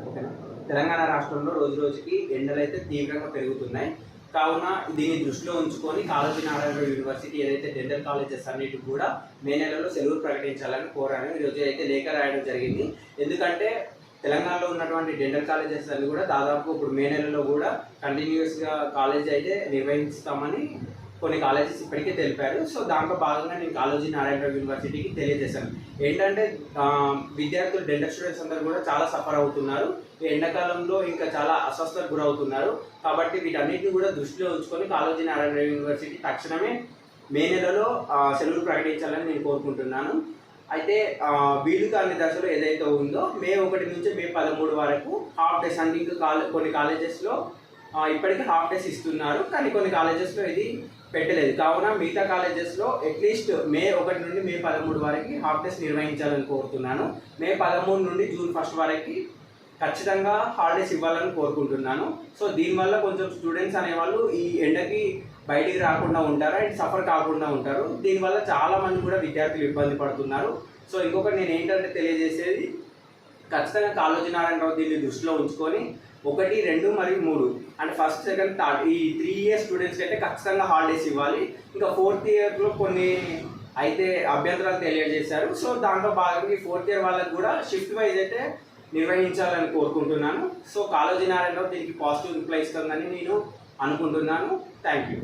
ఓకేనా. తెలంగాణ రాష్ట్రంలో రోజు రోజుకి ఎండలు అయితే తీవ్రంగా పెరుగుతున్నాయి. కావున దీన్ని దృష్టిలో ఉంచుకొని కాళోజీ నారాయణరావు యూనివర్సిటీ ఏదైతే డెంటల్ కాలేజెస్ అన్నిటికి కూడా మే నెలలో సెలవులు ప్రకటించాలని కోరాను. ఈరోజు అయితే లేఖ రాయడం జరిగింది. ఎందుకంటే తెలంగాణలో ఉన్నటువంటి డెంటల్ కాలేజెస్ అన్ని కూడా దాదాపు ఇప్పుడు మే నెలలో కూడా కంటిన్యూస్గా కాలేజ్ అయితే నిర్వహిస్తామని కొన్ని కాలేజెస్ ఇప్పటికే తెలిపారు. సో దాంట్లో భాగంగా నేను కాళోజీ నారాయణరావు యూనివర్సిటీకి తెలియజేశాను. ఏంటంటే విద్యార్థులు డెంటల్ స్టూడెంట్స్ అందరూ కూడా చాలా సఫర్ అవుతున్నారు. ఈ ఎండాకాలంలో ఇంకా చాలా అస్వస్థతకు గురవుతున్నారు. కాబట్టి వీటన్నిటిని కూడా దృష్టిలో ఉంచుకొని కాళోజీ నారాయణరావు యూనివర్సిటీ తక్షణమే మే నెలలో సెలవులు ప్రకటించాలని నేను కోరుకుంటున్నాను. అయితే వీలు కాని దశలో ఏదైతే ఉందో మే 1 నుంచి మే 13 వరకు హాఫ్ డేస్ అంటే ఇంకా కొన్ని కాలేజెస్లో ఇప్పటికీ హాఫ్ డేస్ ఇస్తున్నారు, కానీ కొన్ని కాలేజెస్లో ఇది పెట్టలేదు. కావున మిగతా కాలేజెస్లో అట్లీస్ట్ మే 1 నుండి మే 13 వరకు హాఫ్ డేస్ నిర్వహించాలని కోరుతున్నాను. మే 13 నుండి జూన్ 1 వరకు ఖచ్చితంగా హాలిడేస్ ఇవ్వాలని కోరుకుంటున్నాను. సో దీనివల్ల కొంచెం స్టూడెంట్స్ అనేవాళ్ళు ఈ ఎండకి బయటికి రాకుండా ఉంటారు అండ్ సఫర్ కాకుండా ఉంటారు. దీనివల్ల చాలామంది కూడా విద్యార్థులు ఇబ్బంది పడుతున్నారు. సో ఇంకొకటి నేను ఏంటంటే తెలియజేసేది, ఖచ్చితంగా కాళోజీ నారాయణరావు దీన్ని దృష్టిలో ఉంచుకొని 1, 2 మరియు 3 అంటే ఫస్ట్, సెకండ్, థర్డ్ ఈ 3 ఇయర్స్ స్టూడెంట్స్కి అయితే ఖచ్చితంగా హాలిడేస్ ఇవ్వాలి. ఇంకా 4th ఇయర్లో కొన్ని అయితే అభ్యంతరాలు తెలియజేశారు. సో దాంట్లో భాగంగా 4th ఇయర్ వాళ్ళకి కూడా షిఫ్ట్ వైజ్ అయితే నిర్వహించాలని కోరుకుంటున్నాను. సో కాళోజీ నారాయణరావు దీనికి పాజిటివ్ రిప్లై ఇస్తుందని నేను అనుకుంటున్నాను. Thank you.